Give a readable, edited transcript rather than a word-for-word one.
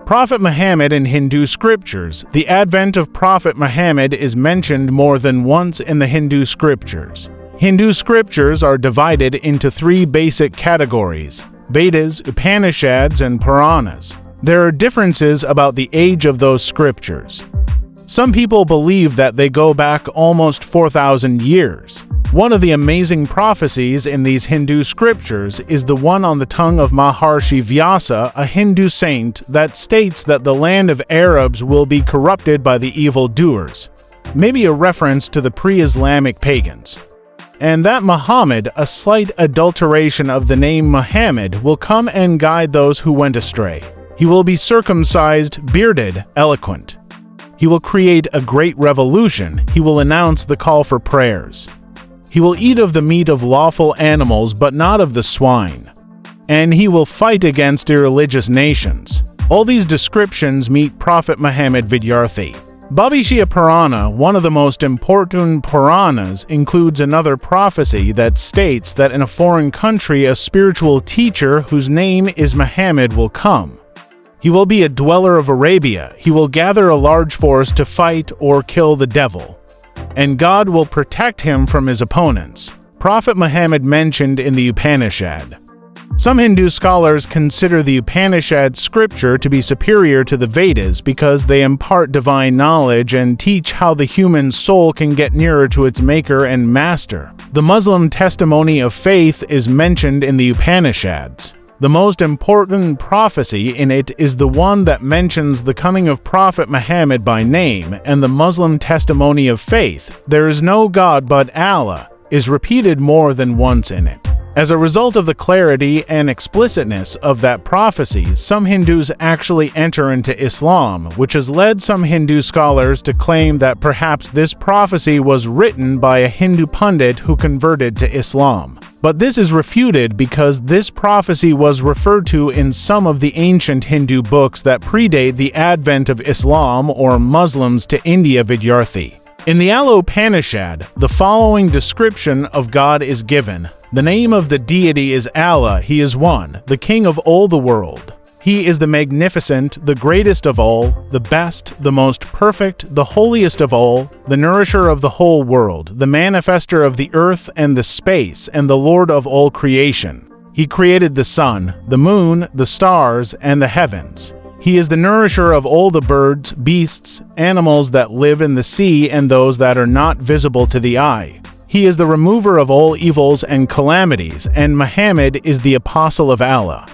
Prophet Muhammad in Hindu scriptures. The advent of Prophet Muhammad is mentioned more than once in the Hindu scriptures. Hindu scriptures are divided into three basic categories: Vedas, Upanishads, and Puranas. There are differences about the age of those scriptures. Some people believe that they go back almost 4,000 years. One of the amazing prophecies in these Hindu scriptures is the one on the tongue of Maharshi Vyasa, a Hindu saint, that states that the land of Arabs will be corrupted by the evildoers, maybe a reference to the pre-Islamic pagans, and that Muhammad, a slight adulteration of the name Muhammad, will come and guide those who went astray. He will be circumcised, bearded, eloquent. He will create a great revolution. He will announce the call for prayers. He will eat of the meat of lawful animals, but not of the swine. And he will fight against irreligious nations. All these descriptions meet Prophet Muhammad Vidyarthi. Bhavishya Purana, one of the most important Puranas, includes another prophecy that states that in a foreign country a spiritual teacher whose name is Muhammad will come. He will be a dweller of Arabia. He will gather a large force to fight or kill the devil, and God will protect him from his opponents. Prophet Muhammad mentioned in the Upanishad. Some Hindu scholars consider the Upanishad scripture to be superior to the Vedas because they impart divine knowledge and teach how the human soul can get nearer to its maker and master. The Muslim testimony of faith is mentioned in the Upanishads. The most important prophecy in it is the one that mentions the coming of Prophet Muhammad by name, and the Muslim testimony of faith, "There is no God but Allah," is repeated more than once in it. As a result of the clarity and explicitness of that prophecy, some Hindus actually enter into Islam, which has led some Hindu scholars to claim that perhaps this prophecy was written by a Hindu pundit who converted to Islam. But this is refuted because this prophecy was referred to in some of the ancient Hindu books that predate the advent of Islam or Muslims to India. Vidyarthi. In the Upanishad, the following description of God is given. The name of the deity is Allah. He is one, the king of all the world. He is the magnificent, the greatest of all, the best, the most perfect, the holiest of all, the nourisher of the whole world, the manifester of the earth and the space, and the Lord of all creation. He created the sun, the moon, the stars, and the heavens. He is the nourisher of all the birds, beasts, animals that live in the sea and those that are not visible to the eye. He is the remover of all evils and calamities, and Muhammad is the apostle of Allah.